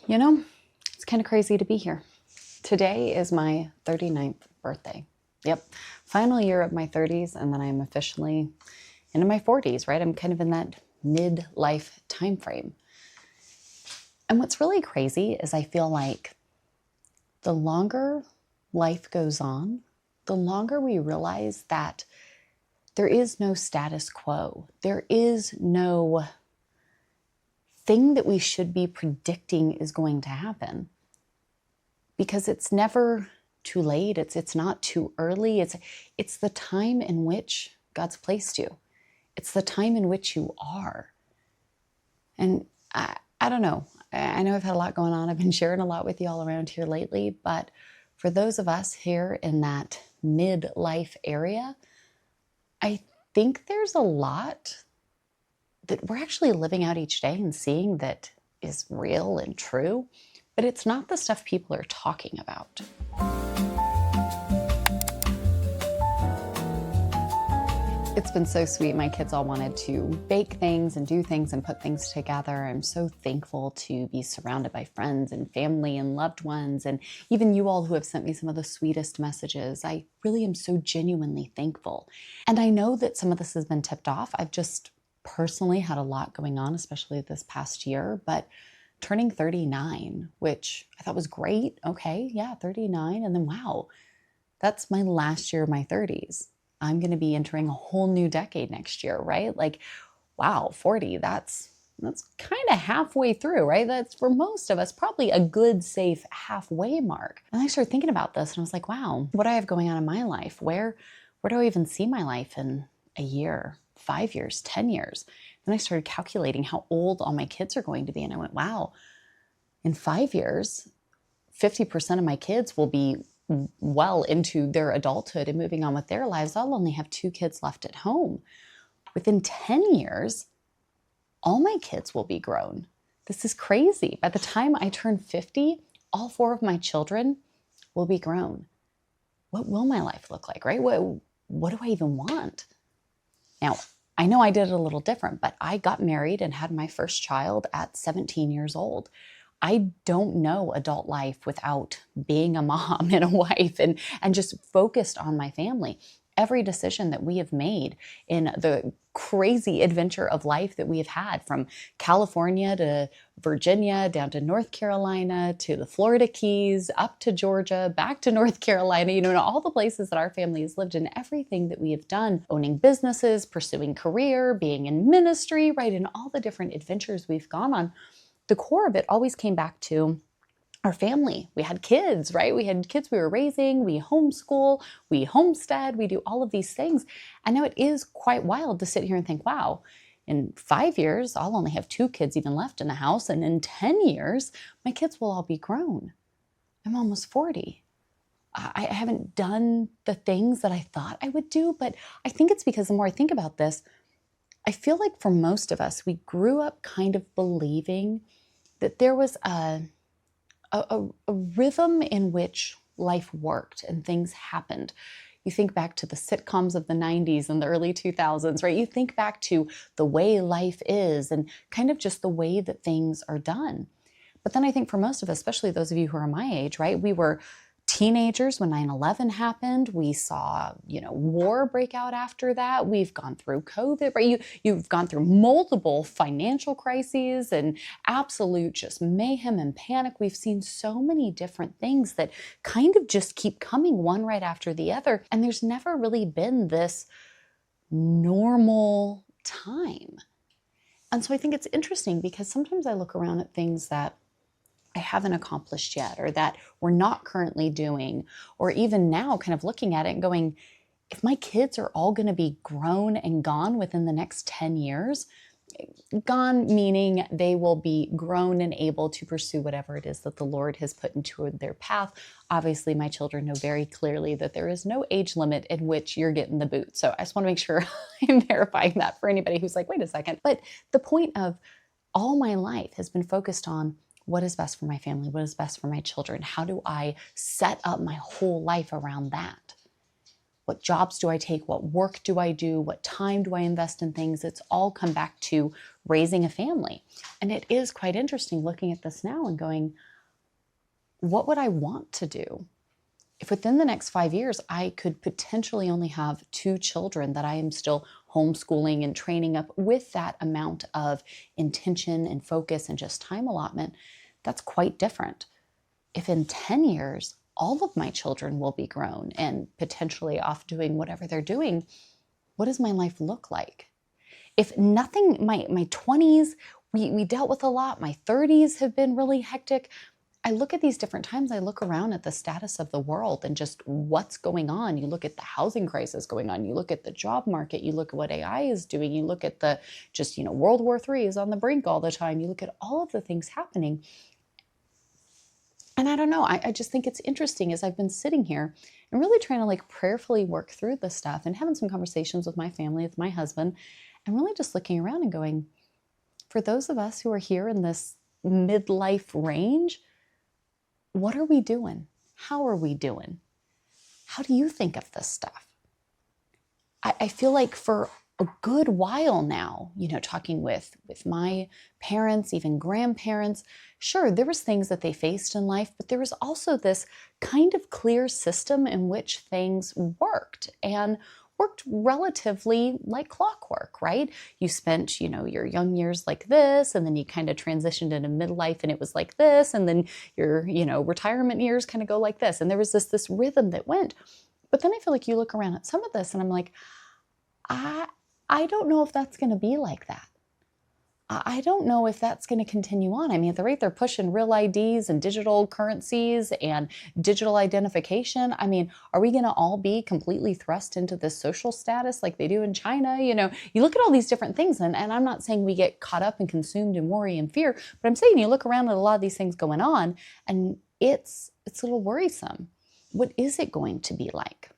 You know, it's kind of crazy to be here. Today is my 39th birthday. Yep, final year of my 30s, and then I'm officially into my 40s, right? I'm kind of in that midlife time frame. And what's really crazy is I feel like the longer life goes on, the longer we realize that there is no status quo. There is no thing that we should be predicting is going to happen, because it's never too late. It's not too early. It's the time in which God's placed you. It's the time in which you are. And I don't know. I know I've had a lot going on. I've been sharing a lot with you all around here lately, but for those of us here in that midlife area, I think there's a lot that we're actually living out each day and seeing that is real and true, but it's not the stuff people are talking about. It's been so sweet. My kids all wanted to bake things and do things and put things together. I'm so thankful to be surrounded by friends and family and loved ones, and even you all who have sent me some of the sweetest messages. I really am so genuinely thankful. And I know that some of this has been tipped off. I've just personally had a lot going on, especially this past year, but turning 39, which I thought was great. Okay, yeah, 39. And then, wow, that's my last year of my 30s. I'm going to be entering a whole new decade next year, right? Like, wow, 40, that's kind of halfway through, right? That's for most of us probably a good, safe halfway mark. And I started thinking about this and I was like, wow, what do I have going on in my life? Where do I even see my life in a year, 5 years, 10 years? Then I started calculating how old all my kids are going to be. And I went, wow, in 5 years, 50% of my kids will be well into their adulthood and moving on with their lives. I'll only have 2 kids left at home. Within 10 years, all my kids will be grown. This is crazy. By the time I turn 50, all 4 of my children will be grown. What will my life look like, right? What do I even want? Now, I know I did it a little different, but I got married and had my first child at 17 years old. I don't know adult life without being a mom and a wife and just focused on my family. Every decision that we have made in the crazy adventure of life that we have had, from California to Virginia, down to North Carolina, to the Florida Keys, up to Georgia, back to North Carolina, all the places that our family has lived in, everything that we have done, owning businesses, pursuing career, being in ministry, right, and all the different adventures we've gone on, the core of it always came back to our family. We had kids, right? We had kids we were raising, we homeschool, we homestead, we do all of these things. I know it is quite wild to sit here and think, wow, in 5 years, I'll only have 2 kids even left in the house. And in 10 years, my kids will all be grown. I'm almost 40. I haven't done the things that I thought I would do, but I think it's because the more I think about this, I feel like for most of us, we grew up kind of believing that there was a rhythm in which life worked and things happened. You think back to the sitcoms of the 90s and the early 2000s, right? You think back to the way life is and kind of just the way that things are done. But then I think for most of us, especially those of you who are my age, right? We were teenagers when 9/11 happened. We saw, war break out after that. We've gone through COVID, right? You've gone through multiple financial crises and absolute just mayhem and panic. We've seen so many different things that kind of just keep coming one right after the other. And there's never really been this normal time. And so I think it's interesting because sometimes I look around at things that I haven't accomplished yet, or that we're not currently doing, or even now kind of looking at it and going, if my kids are all going to be grown and gone within the next 10 years, gone meaning they will be grown and able to pursue whatever it is that the Lord has put into their path. Obviously, my children know very clearly that there is no age limit in which you're getting the boot. So I just want to make sure I'm verifying that for anybody who's like, wait a second. But the point of all my life has been focused on what is best for my family? What is best for my children? How do I set up my whole life around that? what jobs do I take? What work do I do? What time do I invest in things? It's all come back to raising a family. And it is quite interesting looking at this now and going, what would I want to do? If within the next 5 years, I could potentially only have 2 children that I am still homeschooling and training up with that amount of intention and focus and just time allotment, that's quite different. If in 10 years, all of my children will be grown and potentially off doing whatever they're doing, what does my life look like? If nothing, my 20s, we dealt with a lot. My 30s have been really hectic. I look at these different times, I look around at the status of the world and just what's going on. You look at the housing crisis going on, you look at the job market, you look at what AI is doing, you look at the just, World War III is on the brink all the time. You look at all of the things happening. And I don't know, I just think it's interesting as I've been sitting here and really trying to prayerfully work through this stuff and having some conversations with my family, with my husband, and really just looking around and going, for those of us who are here in this midlife range, what are we doing? How are we doing? How do you think of this stuff? I feel like for a good while now, talking with my parents, even grandparents, sure, there was things that they faced in life, but there was also this kind of clear system in which things worked and worked relatively like clockwork, right? You spent, your young years like this, and then you kind of transitioned into midlife and it was like this, and then your, retirement years kind of go like this. And there was this rhythm that went. But then I feel like you look around at some of this and I'm like, I don't know if that's going to be like that. I don't know if that's going to continue on. I mean, at the rate they're pushing real IDs and digital currencies and digital identification, I mean, are we going to all be completely thrust into this social status like they do in China? You look at all these different things, and I'm not saying we get caught up and consumed in worry and fear, but I'm saying you look around at a lot of these things going on, and it's a little worrisome. What is it going to be like?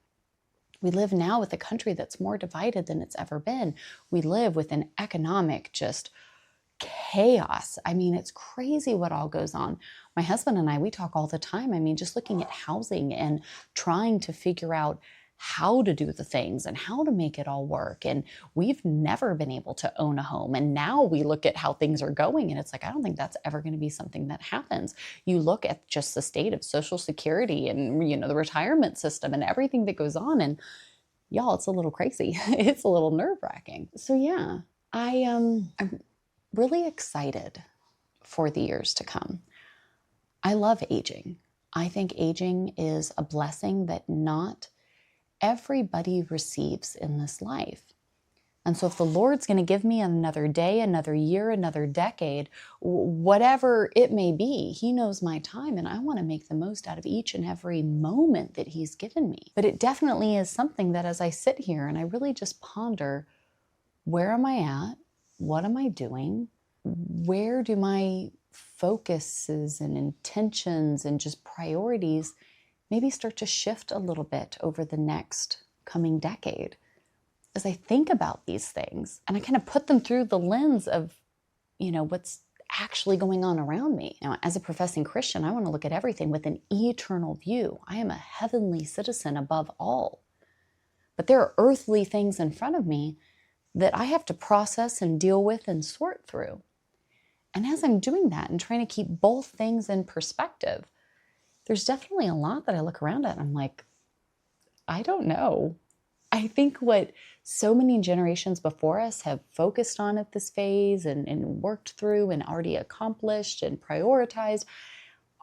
We live now with a country that's more divided than it's ever been. We live with an economic just chaos. I mean, it's crazy what all goes on. My husband and I, we talk all the time. I mean, just looking at housing and trying to figure out how to do the things and how to make it all work. And we've never been able to own a home. And now we look at how things are going and it's like, I don't think that's ever going to be something that happens. You look at just the state of Social Security and, the retirement system and everything that goes on. And y'all, it's a little crazy. It's a little nerve-wracking. So yeah, I'm really excited for the years to come. I love aging. I think aging is a blessing that not everybody receives in this life. And so if the Lord's going to give me another day, another year, another decade, whatever it may be, He knows my time, and I want to make the most out of each and every moment that He's given me. But it definitely is something that as I sit here and I really just ponder, where am I at? What am I doing? Where do my focuses and intentions and just priorities maybe start to shift a little bit over the next coming decade? As I think about these things and I kind of put them through the lens of, what's actually going on around me. Now, as a professing Christian, I want to look at everything with an eternal view. I am a heavenly citizen above all. But there are earthly things in front of me that I have to process and deal with and sort through. And as I'm doing that and trying to keep both things in perspective, there's definitely a lot that I look around at and I'm like, I don't know. I think what so many generations before us have focused on at this phase and worked through and already accomplished and prioritized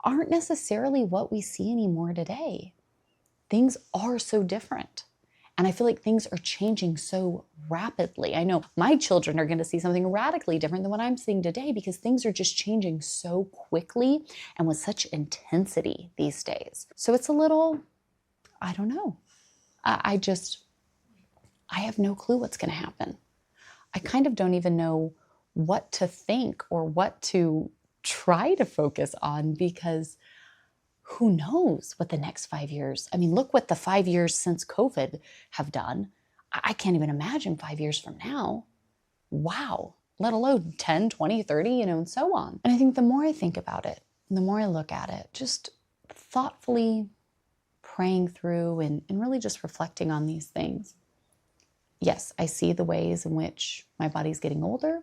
aren't necessarily what we see anymore today. Things are so different. And I feel like things are changing so rapidly. I know my children are going to see something radically different than what I'm seeing today because things are just changing so quickly and with such intensity these days. So it's a little, I don't know. I have no clue what's going to happen. I kind of don't even know what to think or what to try to focus on because who knows what the next 5 years, I mean, look what the 5 years since COVID have done. I can't even imagine 5 years from now. Wow, let alone 10, 20, 30, and so on. And I think the more I think about it, the more I look at it, just thoughtfully, praying through and really just reflecting on these things. Yes, I see the ways in which my body's getting older.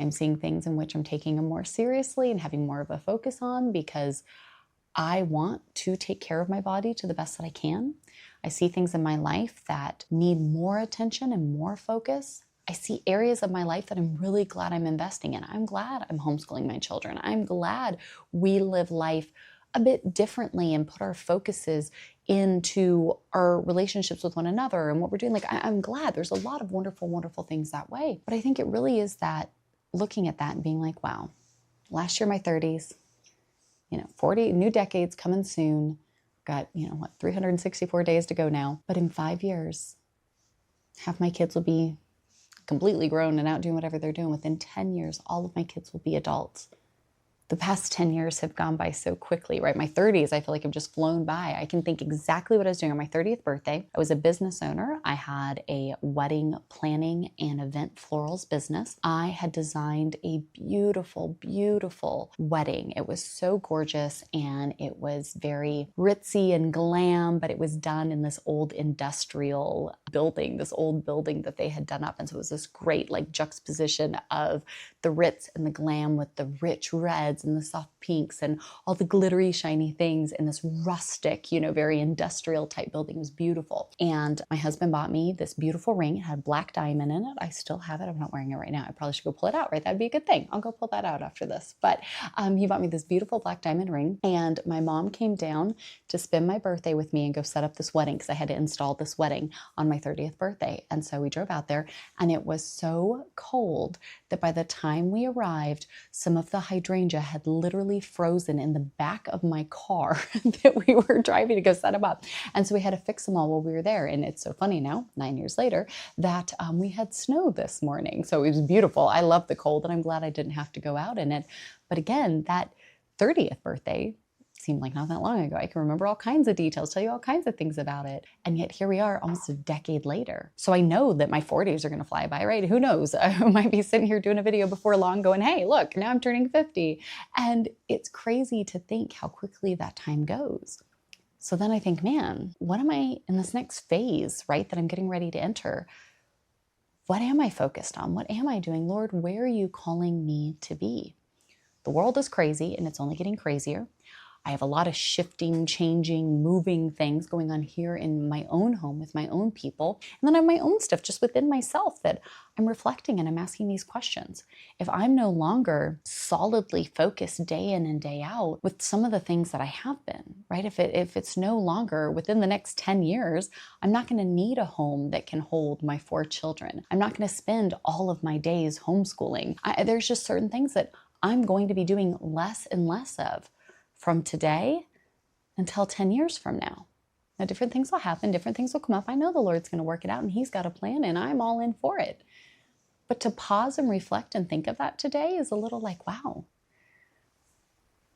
I'm seeing things in which I'm taking them more seriously and having more of a focus on because I want to take care of my body to the best that I can. I see things in my life that need more attention and more focus. I see areas of my life that I'm really glad I'm investing in. I'm glad I'm homeschooling my children. I'm glad we live life a bit differently and put our focuses into our relationships with one another and what we're doing. Like, I'm glad there's a lot of wonderful, wonderful things that way. But I think it really is that looking at that and being like, wow, last year, my 30s, 40 new decades coming soon. Got, 364 days to go now. But in 5 years, half my kids will be completely grown and out doing whatever they're doing. Within 10 years, all of my kids will be adults. The past 10 years have gone by so quickly, right? My 30s, I feel like have just flown by. I can think exactly what I was doing on my 30th birthday. I was a business owner. I had a wedding planning and event florals business. I had designed a beautiful, beautiful wedding. It was so gorgeous and it was very ritzy and glam, but it was done in this old industrial building, this old building that they had done up. And so it was this great juxtaposition of the ritz and the glam with the rich reds and the soft pinks and all the glittery, shiny things in this rustic, very industrial type building. It was beautiful. And my husband bought me this beautiful ring. It had a black diamond in it. I still have it. I'm not wearing it right now. I probably should go pull it out, right? That'd be a good thing. I'll go pull that out after this. But he bought me this beautiful black diamond ring. And my mom came down to spend my birthday with me and go set up this wedding because I had to install this wedding on my 30th birthday. And so we drove out there and it was so cold that by the time we arrived, some of the hydrangea had literally frozen in the back of my car that we were driving to go set them up. And so we had to fix them all while we were there. And it's so funny now, 9 years later, that we had snow this morning. So it was beautiful. I love the cold and I'm glad I didn't have to go out in it. But again, that 30th birthday seemed like not that long ago. I can remember all kinds of details, tell you all kinds of things about it. And yet here we are almost a decade later. So I know that my 40s are going to fly by, right? Who knows? I might be sitting here doing a video before long going, hey, look, now I'm turning 50. And it's crazy to think how quickly that time goes. So then I think, man, what am I in this next phase, right, that I'm getting ready to enter? What am I focused on? What am I doing? Lord, where are you calling me to be? The world is crazy and it's only getting crazier. I have a lot of shifting, changing, moving things going on here in my own home with my own people. And then I have my own stuff just within myself that I'm reflecting and I'm asking these questions. If I'm no longer solidly focused day in and day out with some of the things that I have been, right? If it's no longer within the next 10 years, I'm not going to need a home that can hold my 4 children. I'm not going to spend all of my days homeschooling. There's just certain things that I'm going to be doing less and less of from today until 10 years from now. Now, different things will happen, different things will come up. I know the Lord's going to work it out and He's got a plan and I'm all in for it. But to pause and reflect and think of that today is a little like, wow,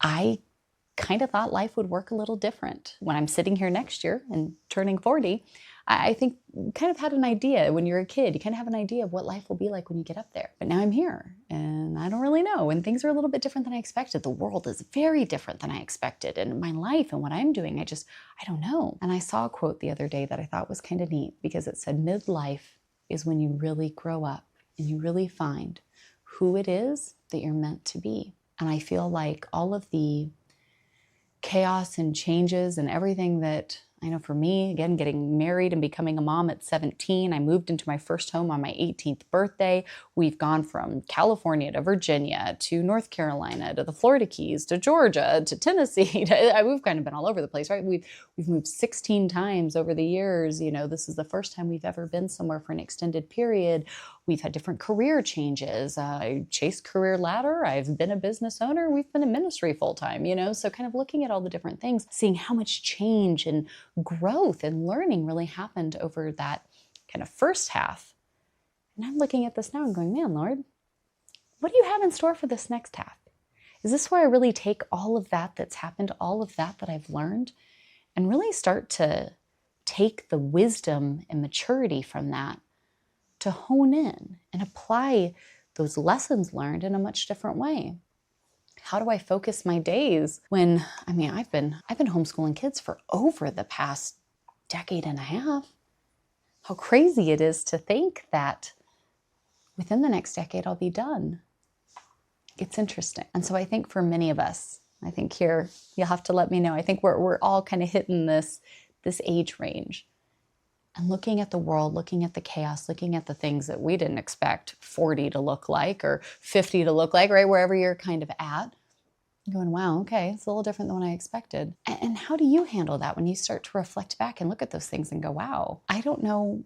I kind of thought life would work a little different. When I'm sitting here next year and turning 40, I think kind of had an idea when you're a kid. You kind of have an idea of what life will be like when you get up there. But now I'm here and I don't really know. And things are a little bit different than I expected. The world is very different than I expected. And my life and what I'm doing, I don't know. And I saw a quote the other day that I thought was kind of neat because it said, midlife is when you really grow up and you really find who it is that you're meant to be. And I feel like all of the chaos and changes and everything that I know for me, again, getting married and becoming a mom at 17, I moved into my first home on my 18th birthday. We've gone from California to Virginia to North Carolina to the Florida Keys to Georgia to Tennessee. We've kind of been all over the place, right? We've moved 16 times over the years. This is the first time we've ever been somewhere for an extended period. We've had different career changes. I chased career ladder. I've been a business owner. We've been in ministry full time, so kind of looking at all the different things, seeing how much change and growth and learning really happened over that kind of first half. And I'm looking at this now and going, man, Lord, what do you have in store for this next half? Is this where I really take all of that that's happened, all of that I've learned, and really start to take the wisdom and maturity from that to hone in and apply those lessons learned in a much different way? How do I focus my days when, I've been homeschooling kids for over the past decade and a half. How crazy it is to think that within the next decade I'll be done. It's interesting. And so I think for many of us, I think here, you'll have to let me know, I think we're all kind of hitting this age range and looking at the world, looking at the chaos, looking at the things that we didn't expect 40 to look like or 50 to look like, right? Wherever you're kind of at, going, wow, okay, it's a little different than what I expected. And how do you handle that when you start to reflect back and look at those things and go, wow, I don't know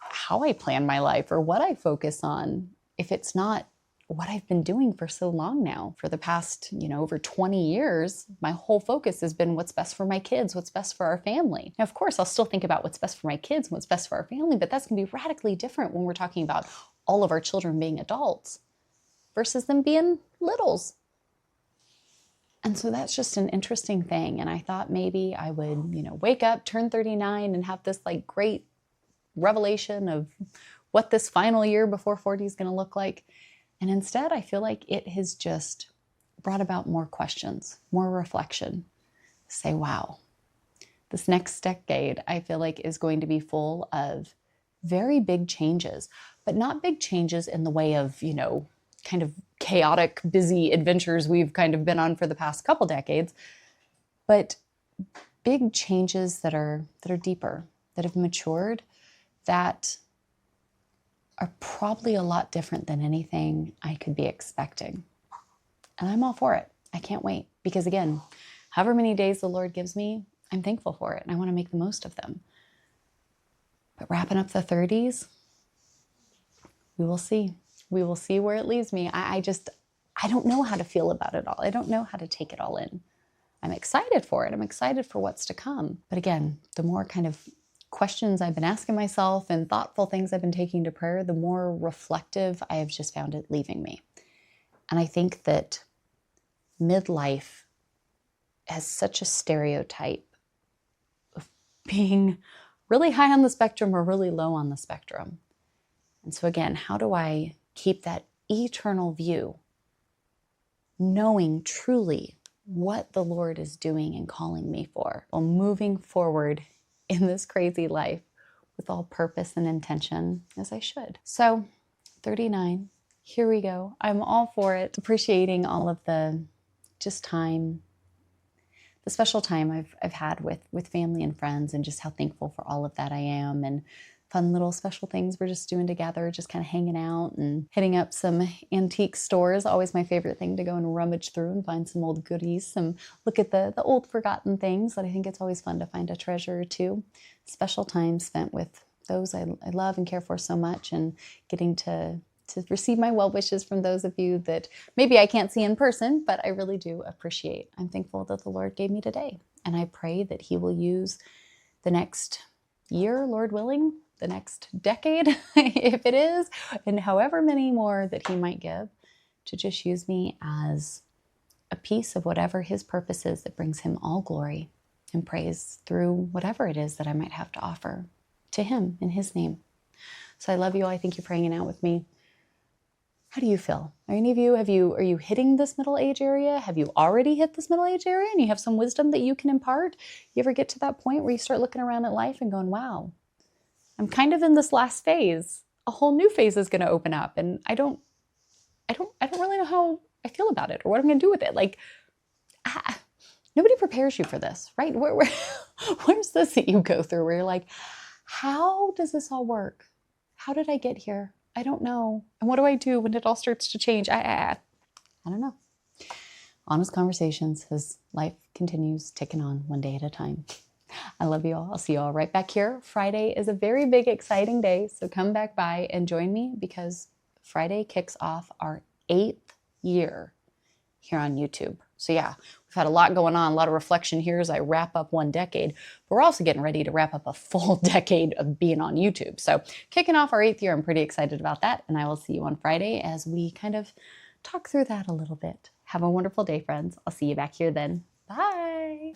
how I plan my life or what I focus on if it's not what I've been doing for so long now. For the past, over 20 years, my whole focus has been what's best for my kids, what's best for our family. Now, of course, I'll still think about what's best for my kids and what's best for our family, but that's going to be radically different when we're talking about all of our children being adults versus them being littles. And so that's just an interesting thing. And I thought maybe I would, wake up, turn 39 and have this great revelation of what this final year before 40 is going to look like. And instead, I feel like it has just brought about more questions, more reflection. Say, wow, this next decade, I feel like is going to be full of very big changes, but not big changes in the way of, kind of chaotic, busy adventures we've kind of been on for the past couple decades, but big changes that are deeper, that have matured, that are probably a lot different than anything I could be expecting. And I'm all for it. I can't wait. Because again, however many days the Lord gives me, I'm thankful for it and I want to make the most of them. But wrapping up the 30s, we will see. We will see where it leads me. I don't know how to feel about it all. I don't know how to take it all in. I'm excited for it. I'm excited for what's to come. But again, the more kind of questions I've been asking myself and thoughtful things I've been taking to prayer, the more reflective I have just found it leaving me. And I think that midlife has such a stereotype of being really high on the spectrum or really low on the spectrum. And so again, how do I keep that eternal view, knowing truly what the Lord is doing and calling me for, while moving forward in this crazy life with all purpose and intention as I should. So 39, here we go. I'm all for it. Appreciating all of the just time, the special time I've had with family and friends, and just how thankful for all of that I am, and fun little special things we're just doing together, just kind of hanging out and hitting up some antique stores. Always my favorite thing to go and rummage through and find some old goodies, some look at the old forgotten things that I think it's always fun to find a treasure or two. Special time spent with those I love and care for so much, and getting to receive my well wishes from those of you that maybe I can't see in person, but I really do appreciate. I'm thankful that the Lord gave me today, and I pray that He will use the next year, Lord willing, the next decade, if it is, and however many more that He might give, to just use me as a piece of whatever His purpose is that brings Him all glory and praise through whatever it is that I might have to offer to Him in His name. So I love you all. I thank you for hanging out with me. How do you feel? Are any of you, are you hitting this middle age area? Have you already hit this middle age area and you have some wisdom that you can impart? You ever get to that point where you start looking around at life and going, wow, I'm kind of in this last phase. A whole new phase is going to open up, and I don't really know how I feel about it or what I'm going to do with it. Nobody prepares you for this, right? Where's this that you go through where you're like, how does this all work? How did I get here? I don't know. And what do I do when it all starts to change? I don't know. Honest conversations as life continues ticking on one day at a time. I love you all. I'll see you all right back here. Friday is a very big, exciting day. So come back by and join me, because Friday kicks off our 8th year here on YouTube. So yeah, we've had a lot going on, a lot of reflection here as I wrap up one decade, but we're also getting ready to wrap up a full decade of being on YouTube. So kicking off our 8th year, I'm pretty excited about that. And I will see you on Friday as we kind of talk through that a little bit. Have a wonderful day, friends. I'll see you back here then. Bye.